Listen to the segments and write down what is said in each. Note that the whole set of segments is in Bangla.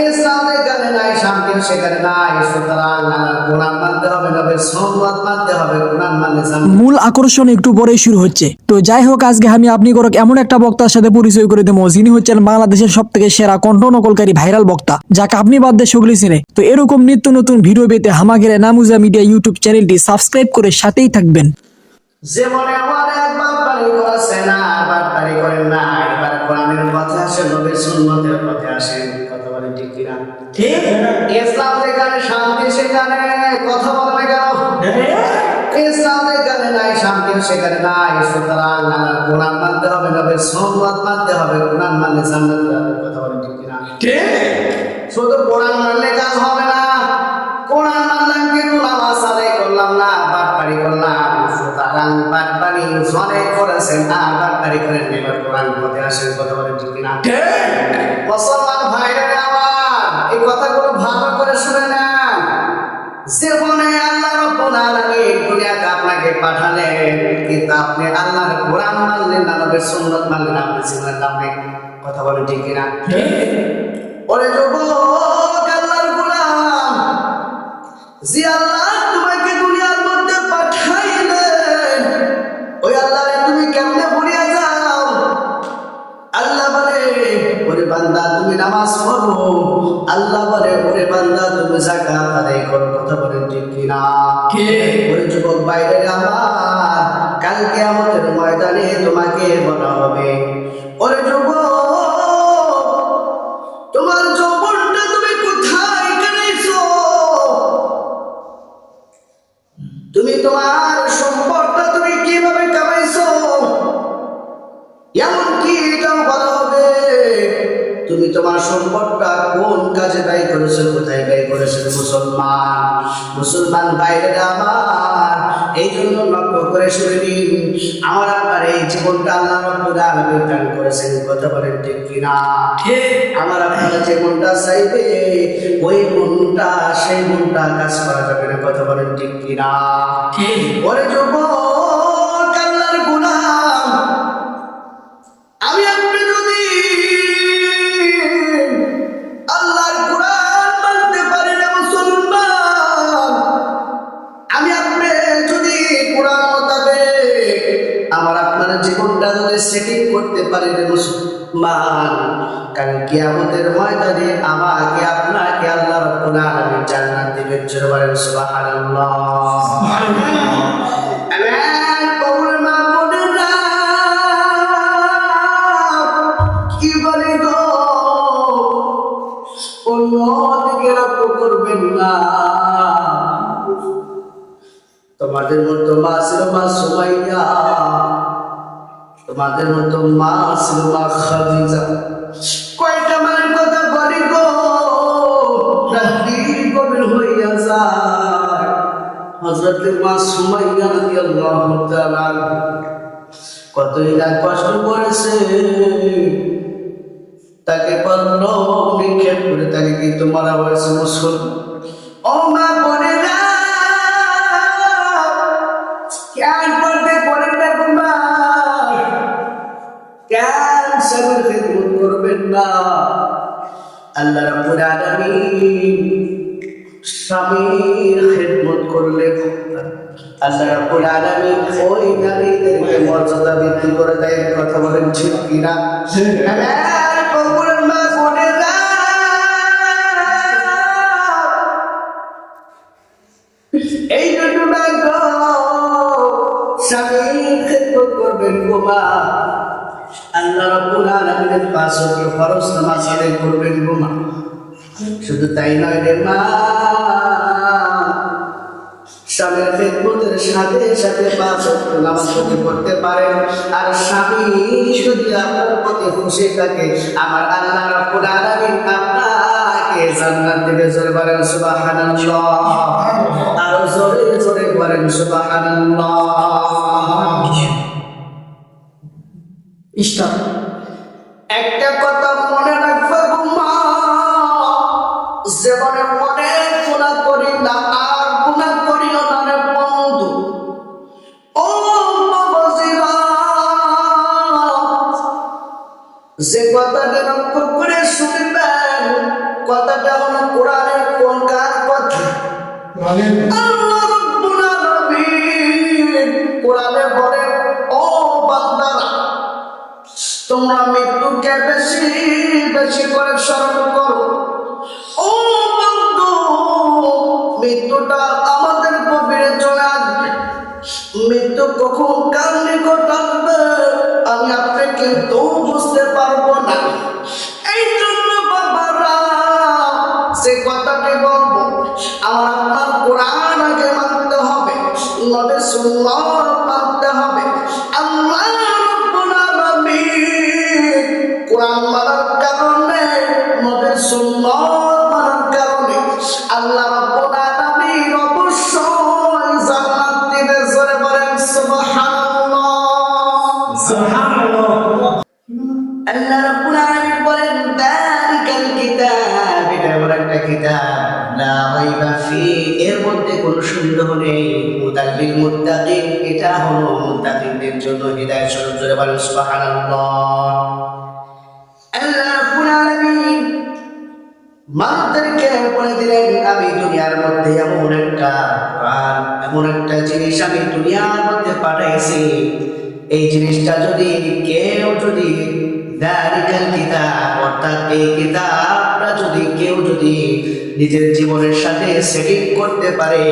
ইসলাম যেখানে নাই শান্তি সেখানে নাই। সুতরাং কোরআন মানতে হবে, নবীর সুন্নাত মানতে হবে। কোরআন মানলে মূল আকর্ষণ একটু পরেই শুরু হচ্ছে। তো যাই হোক, আজকে আমি আপনি করক এমন একটা বক্তার সাথে পরিচয় করে দেবো, যিনি হচ্ছেন বাংলাদেশের সব থেকে সেরা কণ্ঠ নকলকারী ভাইরাল বক্তা, যাকে আপনি বাদ দিয়ে সকলেই চিনে। তো এরকম নিত্য নতুন ভিডিও পেতে হামাগের নামুজা মিডিয়া ইউটিউব চ্যানেলটি সাবস্ক্রাইব করে সাথেই থাকবেন। জীবনে আমার একবার পারি করেছে না, আবার পারি করেন না। এবার কোরআনের পথে আসে, নবীর সুন্নতের পথে আসেন। কথা বলেন ঠিক কিনা? ঠিক। ইসলাম যেখানে শান্তি সেখানে কথা বলবে কেন? ইসলাম যেখানে নাই শান্তি সেখানে নাই। সুতরাং কোরআন মানতে হবে, নবীর সুন্নাত মানতে হবে। কোরআন মানলে জান্নাত হবে। কথা বলেন ঠিক কিনা? ঠিক। শুধু কোরআন মানলে কাজ হবে না। কোরআন মানলাম কিন্তু নামাজ আদায় করলাম না, বাটপারি করলাম। সুতরাং বাটপারি অনেক করেছেন, বাটপারি করেন, এবার কোরআন পথে আসেন। কথা বলেন ঠিক কিনা? মুসলমান ভাইরা আমার, এই কথাগুলো ভালো করে শুনে নেন। জীবনে আল্লাহ রাব্বুল আলামিন দুনিয়াতে আপনাকে পাঠালেন, কিন্তু আপনি আল্লাহর কোরআন মানলেন না, নবীর সুন্নাত মানলেন না, আপনি জীবনে লাভ নেই। কথা বলেন ঠিক কিনা? ওরে যুবক, আল্লাহর গোলাম, যে আল্লাহ তোমাকে দুনিয়ার মধ্যে পাঠাইলেন, ওই আল্লাহরে তুমি কেমনে ভুলিয়া যাও? আল্লাহ বলে, ওরে বান্দা তুমি নামাজ পড়ো। আল্লাহ বলে, ওরে বান্দা তুমি যাকাত আদায় করো। কথা বলেন ঠিক কিনা? ওরে যুবক বাইরে আমার, কাল কিয়ামতের ময়দানে তোমাকে বলা হবে, ওরে যুবক, তোমার যৌবনটা তুমি কোথায় কাটাইছো? তুমি তোমার সম্পদটা তুমি কিভাবে কামাইছো? এমনকি এটাও বলা হবে, তুমি তোমার সম্পদটা কোন কাজে ব্যয় করেছো, কোথায় ব্যয় করেছো? মুসলমান বাইরে আমার, এই জন্য লক্ষ্য করে শুনে নিন, আমার আপনার এই জীবনটা আল্লাহ রাব্বুল আলামিন দান করেছেন। কথা বলেন ঠিক কিনা? আমার আপনার যে মনটা চাইবে, ওই মনটা, সেই মনটা কাজ করা যাবে না। কথা বলেন ঠিক কিনা? ওরে যুবক, আল্লাহর গোলাম, আমি আপনি যদি আল্লাহর কোরআন মানতে পারি না মুসলমান, আমি আপনি যদি কোরআন মোতাবেক আমার আপনার জীবনটা যদি সেটিং করতে পারি না মুসলমান, কাল কিয়ামতের ময়দানে আমাকে আপনাকে আল্লাহ রাব্বুল আলামিন জান্নাত দিবেন। জোরে বলেন সুবহানাল্লাহ। আমেন। কবুল মাহমুদুল্লাহ কি বলে গো, অন্যদিকে লক্ষ্য করবেন না। তোমাদের মতো মা ছিল মা সুমাইয়া, তোমাদের মতো মা ছিল মা খাদিজা। কয়টা মায়ের কথা বলি গো, রাত্রি গভীর হইয়া যায়। হযরত মা সুমাইয়া রাদিয়াল্লাহু তাআলা কতই না কষ্ট করেছে, তাকে পণ্য নিক্ষেপ করে তাকে কিন্তু মারা হয়েছে। মুসলমান ও মা বোনেরা, কেন করতে করেন না তোমার? কেন স্বামীর খিদমত করবেন না? আল্লাহ রাব্বুল আলামিন স্বামীর খিদমত করলে আল্লাহ রাব্বুল আলামিন ওই নারীদেরকে মর্যাদা বৃদ্ধি করে দেয়। কথা বলেন ঠিক কিনা? কবুল মা বোনেরা, এই জন্য না গো, স্বামীর খিদমত করবেন গো মা। আল্লাহ রাব্বুল আলামিনের পাঁচ ওয়াক্ত ফরজ নামাজ আদায় করবেন গো মা। শুধু তাই নয় রে মা, স্বামীর খিদমতের সাথে সাথে পাঁচ ওয়াক্ত নামাজ যদি পড়তে পারেন, আর স্বামী যদি আপনার প্রতি খুশি থাকে, আমার আল্লাহ রাব্বুল আলামিন আপনাকে জান্নাত দিবে। জোরে বলেন সুবহানাল্লাহ। আর জোরে জোরে বলেন সুবহানাল্লাহ। একটা কথা মনে রাখবে গো মা, জীবনে অনেক গুনাহ করি না, আর গুনাহ করিও না রে বন্ধু। ও বাবাজিরা, যে কথাটা লক্ষ্য করে শুনবেন, কথাটা হলো কোরআনের কোন কার কথা? আল্লাহ রাব্বুল আলামিন কোরআনে বলে, ও বান্দারা, তোমরা মৃত্যুকে বেশি বেশি করে স্মরণ করো। ও বন্ধু, মৃত্যুটা আমাদের গভীরে চলে আসবে। মৃত্যু কখন কার নিকট আসবে আমি আপনি কিন্তু বুঝতে পারবো না। এই জন্য বাবারা সে কথাটি বলবো, আমার আপনার কোরআন আগে মানতে হবে, নবীর সুন্নাত মানতে হবে। আল্লাহ রাব্বুল আলামিন কোরআন মানার কারণে, নবীর সুন্নাত মানার কারণে আল্লাহ রাব্বুল আলামিন অবশ্যই জান্নাত দিবে। জোরে বলেন সুবহানাল্লাহ। আল্লাহ রাব্বুল আলামিন বলেন, যালিকাল কিতাব, এটা এমন একটা কিতাব, লা রাইবা ফি, এর মধ্যে কোনো সন্দেহ নেই, হুদাল লিল মুত্তাকিন, এটা হলো মুত্তাকিনদের জন্য হিদায়াত স্বরূপ। জোরে বলেন সুবহানাল্লাহ। আল্লাহ রাব্বুল আলামিন মানুষদেরকে বলে দিলেন, আমি দুনিয়ার মধ্যে এমন একটা কোরআন, এমন একটা জিনিস আমি দুনিয়ার মধ্যে পাঠাইছি, এই জিনিসটা যদি কেউ যদি যালিকাল কিতাব, অর্থাৎ এই কিতাবটা যদি কেউ যদি নিজের জীবনের সাথে সেটিং করতে পারে,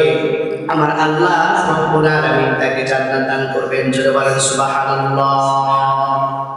আমার আল্লাহ রাব্বুল আলামিন তাকে জান্নাত দান করবেন। জোরে বলেন সুবহানাল্লাহ।